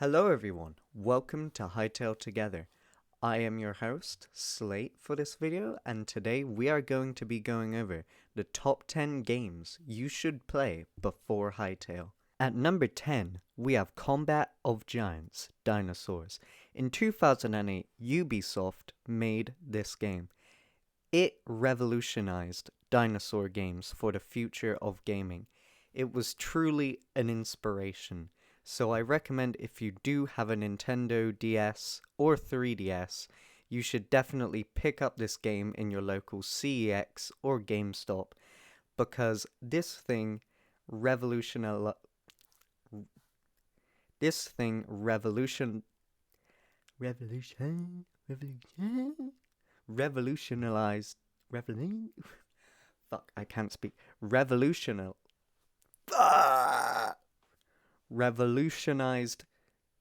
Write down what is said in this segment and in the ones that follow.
Hello everyone, welcome to Hytale Together. I am your host, sLaTe, for this video, and today we are going to be going over the top 10 games you should play before Hytale. At number 10, we have Combat of Giants, Dinosaurs. In 2008, Ubisoft made this game. It revolutionized dinosaur games for the future of gaming. It was truly an inspiration. So I recommend if you do have a Nintendo DS or 3DS, you should definitely pick up this game in your local CEX or GameStop because this thing revolutionized revolutionized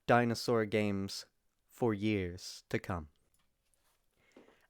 dinosaur games for years to come.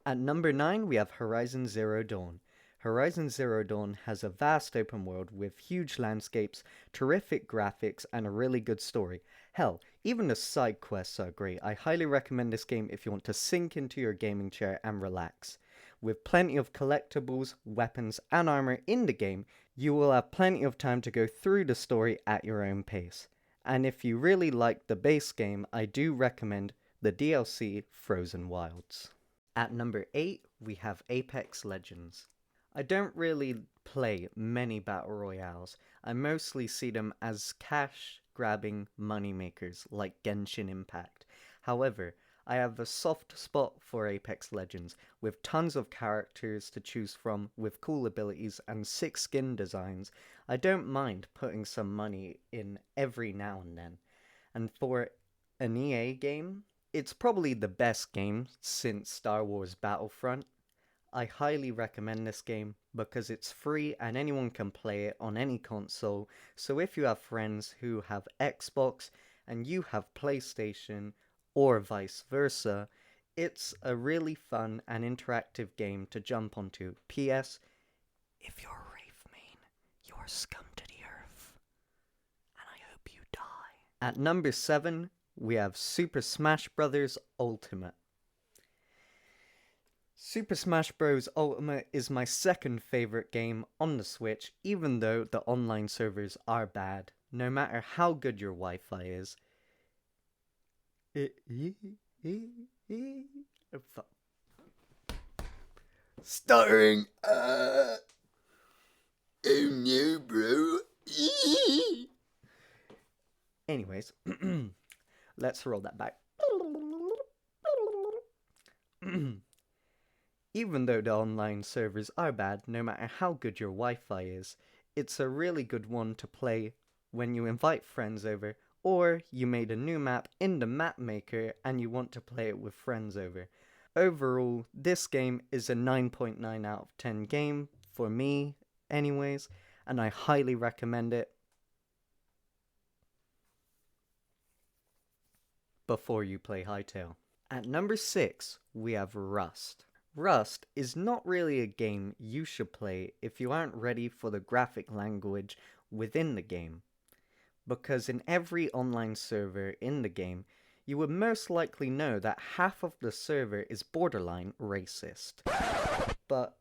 At number 9, we have Horizon Zero Dawn. Horizon Zero Dawn has a vast open world with huge landscapes, terrific graphics, and a really good story. Hell, even the side quests are great. I highly recommend this game if you want to sink into your gaming chair and relax. With plenty of collectibles, weapons, and armor in the game, you will have plenty of time to go through the story at your own pace. And if you really like the base game, I do recommend the DLC Frozen Wilds. At number 8, we have Apex Legends. I don't really play many battle royales. I mostly see them as cash-grabbing moneymakers like Genshin Impact. However, I have a soft spot for Apex Legends, with tons of characters to choose from, with cool abilities and sick skin designs. I don't mind putting some money in every now and then. And for an EA game, it's probably the best game since Star Wars Battlefront. I highly recommend this game because it's free and anyone can play it on any console. So if you have friends who have Xbox and you have PlayStation, or vice versa, it's a really fun and interactive game to jump onto. P.S. If you're a Wraith main, you're scum to the earth. And I hope you die. At number 7, we have Super Smash Bros. Ultimate. Super Smash Bros. Ultimate is my second favorite game on the Switch, even though the online servers are bad. No matter how good your Wi-Fi is, Stuttering. Oh no, bro. Anyways, let's roll that back. Even though the online servers are bad, no matter how good your Wi-Fi is, it's a really good one to play when you invite friends over, or you made a new map in the map maker and you want to play it with friends over. Overall, this game is a 9.9 out of 10 game, for me anyways, and I highly recommend it before you play Hytale. At number 6, we have Rust. Rust is not really a game you should play if you aren't ready for the graphic language within the game, because in every online server in the game, you would most likely know that half of the server is borderline racist. But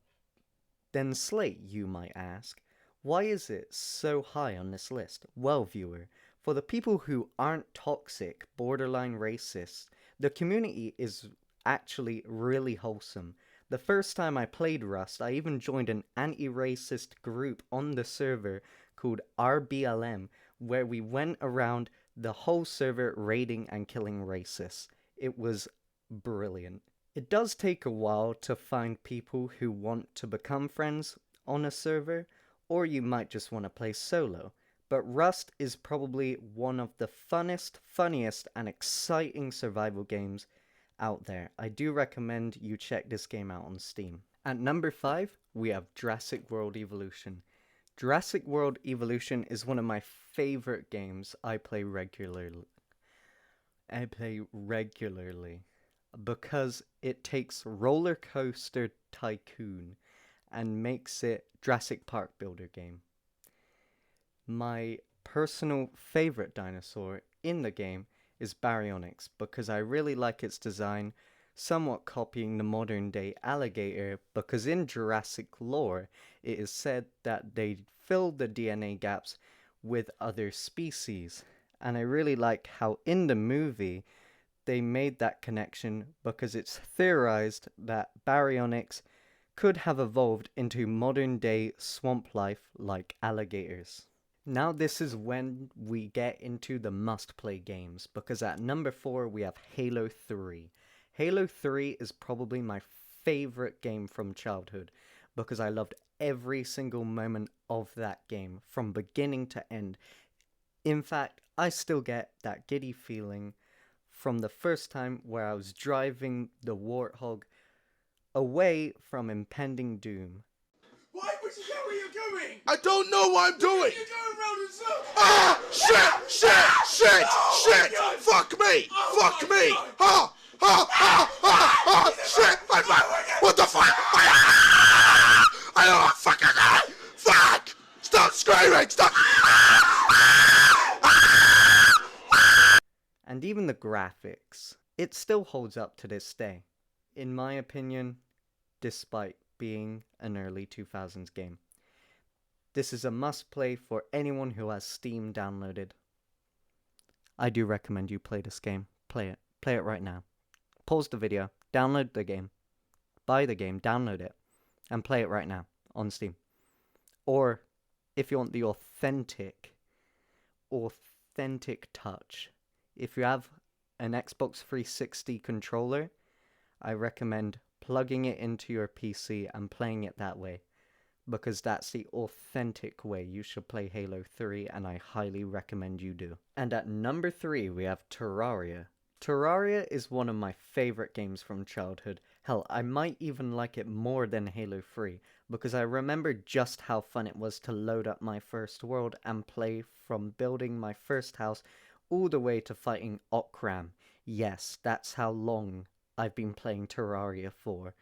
then sLaTe, you might ask, why is it so high on this list? Well, viewer, for the people who aren't toxic, borderline racist, the community is actually really wholesome. The first time I played Rust, I even joined an anti-racist group on the server called RBLM, where we went around the whole server raiding and killing racists. It was brilliant. It does take a while to find people who want to become friends on a server, or you might just want to play solo. But Rust is probably one of the funnest, funniest, and exciting survival games out there. I do recommend you check this game out on Steam. At number 5, we have Jurassic World Evolution. Jurassic World Evolution is one of my favorite games I play regularly. Because it takes Roller Coaster Tycoon and makes it Jurassic Park builder game. My personal favorite dinosaur in the game is Baryonyx, because I really like its design, somewhat copying the modern day alligator, because in Jurassic lore, it is said that they filled the DNA gaps with other species. And I really like how in the movie, they made that connection because it's theorized that Baryonyx could have evolved into modern day swamp life like alligators. Now this is when we get into the must-play games, because at number 4 we have Halo 3. Halo 3 is probably my favorite game from childhood, because I loved every single moment of that game, from beginning to end. In fact, I still get that giddy feeling from the first time where I was driving the Warthog away from impending doom. Why would you go where you're going? I don't know what I'm doing! You're going round in circles! Ah! Shit! God. Fuck me! Oh Fuck my me! God. Shit! What the fuck? I don't want fucking that! Fuck! Stop screaming! Stop! And even the graphics, it still holds up to this day, in my opinion, despite being an early 2000s game. This is a must-play for anyone who has Steam downloaded. I do recommend you play this game. Play it. Play it right now. Pause the video, download the game, buy the game, download it, and play it right now on Steam. Or, if you want the authentic touch, if you have an Xbox 360 controller, I recommend plugging it into your PC and playing it that way, because that's the authentic way you should play Halo 3, and I highly recommend you do. And at number 3 we have Terraria. Terraria is one of my favorite games from childhood. Hell, I might even like it more than Halo 3, because I remember just how fun it was to load up my first world and play from building my first house all the way to fighting Okram. Yes, that's how long I've been playing Terraria for.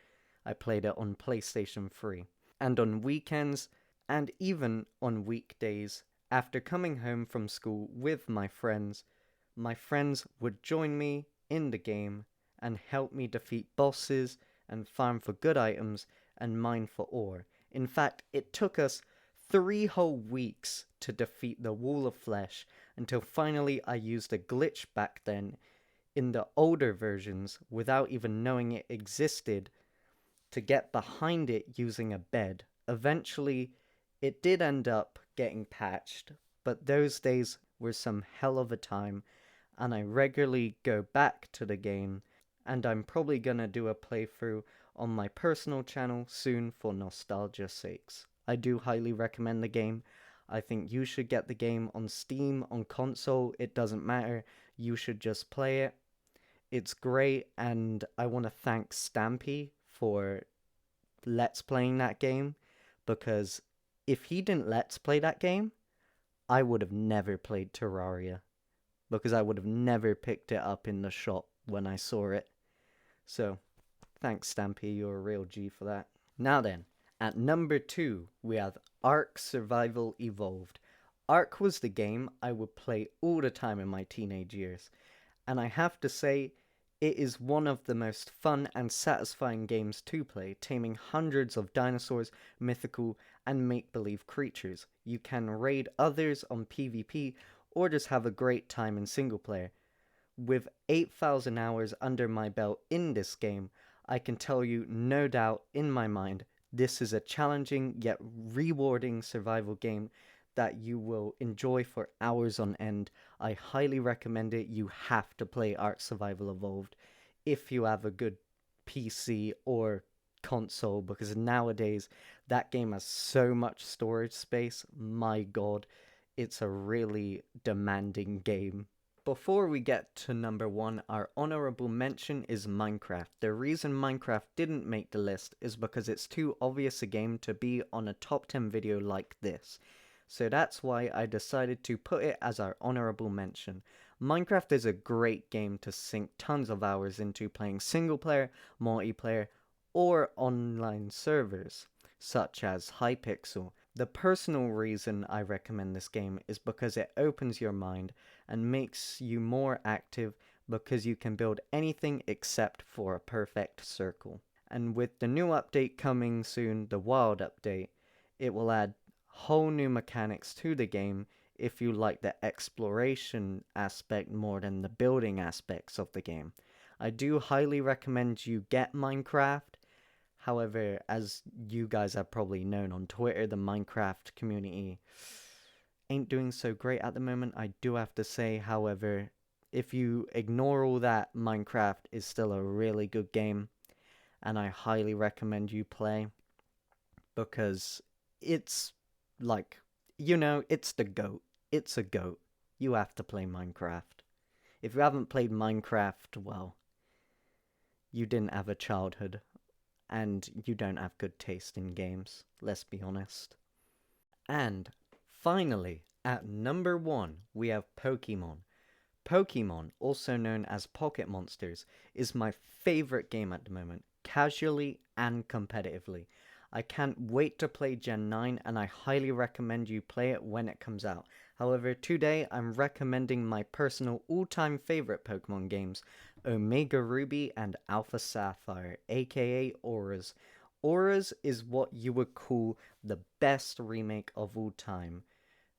I played it on PlayStation 3. And on weekends, and even on weekdays, after coming home from school with my friends would join me in the game and help me defeat bosses and farm for good items and mine for ore. In fact, it took us 3 whole weeks to defeat the Wall of Flesh, until finally I used a glitch back then in the older versions without even knowing it existed to get behind it using a bed. Eventually, it did end up getting patched, but those days were some hell of a time, and I regularly go back to the game, and I'm probably gonna do a playthrough on my personal channel soon for nostalgia's sakes. I do highly recommend the game. I think you should get the game on Steam, on console, it doesn't matter. You should just play it. It's great, and I want to thank Stampy for Let's Playing that game, because if he didn't Let's Play that game, I would have never played Terraria, because I would have never picked it up in the shop when I saw it. So, thanks Stampy, you're a real G for that. Now then, at number 2, we have Ark Survival Evolved. Ark was the game I would play all the time in my teenage years, and I have to say, it is one of the most fun and satisfying games to play, taming hundreds of dinosaurs, mythical, and make-believe creatures. You can raid others on PvP, or just have a great time in single player. With 8,000 hours under my belt in this game, I can tell you no doubt in my mind, this is a challenging yet rewarding survival game that you will enjoy for hours on end. I highly recommend it. You have to play Ark Survival Evolved if you have a good PC or console, because nowadays that game has so much storage space. My god, it's a really demanding game. Before we get to number 1, our honourable mention is Minecraft. The reason Minecraft didn't make the list is because it's too obvious a game to be on a top 10 video like this. So that's why I decided to put it as our honourable mention. Minecraft is a great game to sink tons of hours into playing single player, multiplayer, or online servers, such as Hypixel. The personal reason I recommend this game is because it opens your mind and makes you more active because you can build anything except for a perfect circle. And with the new update coming soon, the Wild update, it will add whole new mechanics to the game if you like the exploration aspect more than the building aspects of the game. I do highly recommend you get Minecraft. However, as you guys have probably known on Twitter, the Minecraft community ain't doing so great at the moment, I do have to say. However, if you ignore all that, Minecraft is still a really good game, and I highly recommend you play, because it's like, it's the GOAT. It's a GOAT. You have to play Minecraft. If you haven't played Minecraft, well, you didn't have a childhood, and you don't have good taste in games, let's be honest. And finally, at number 1, we have Pokemon. Pokemon, also known as Pocket Monsters, is my favorite game at the moment, casually and competitively. I can't wait to play Gen 9, and I highly recommend you play it when it comes out. However, today I'm recommending my personal all-time favorite Pokemon games, Omega Ruby and Alpha Sapphire, aka Auras. Auras is what you would call the best remake of all time.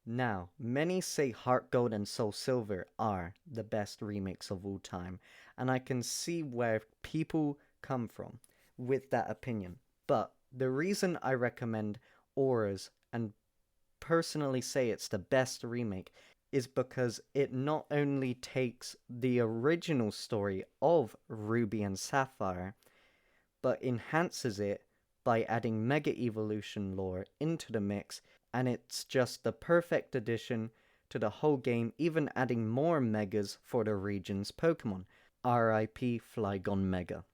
Now, many say Heart Gold and Soul Silver are the best remakes of all time, and I can see where people come from with that opinion. But the reason I recommend Auras and personally say it's the best remake is because it not only takes the original story of Ruby and Sapphire, but enhances it by adding Mega Evolution lore into the mix, and it's just the perfect addition to the whole game, even adding more Megas for the region's Pokemon. RIP Flygon Mega.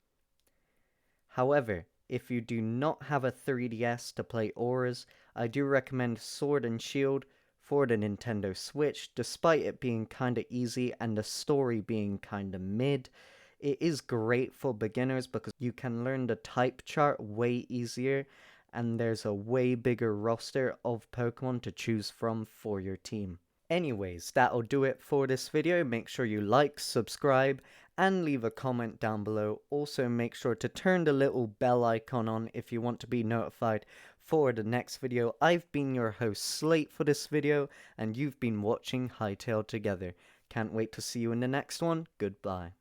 However, if you do not have a 3DS to play Auras, I do recommend Sword and Shield for the Nintendo Switch. Despite it being kinda easy and the story being kinda mid, it is great for beginners because you can learn the type chart way easier, and there's a way bigger roster of Pokemon to choose from for your team. Anyways, that'll do it for this video. Make sure you like, subscribe, and leave a comment down below. Also, make sure to turn the little bell icon on if you want to be notified for the next video. I've been your host sLaTe for this video, and you've been watching Hytale Together. Can't wait to see you in the next one. Goodbye.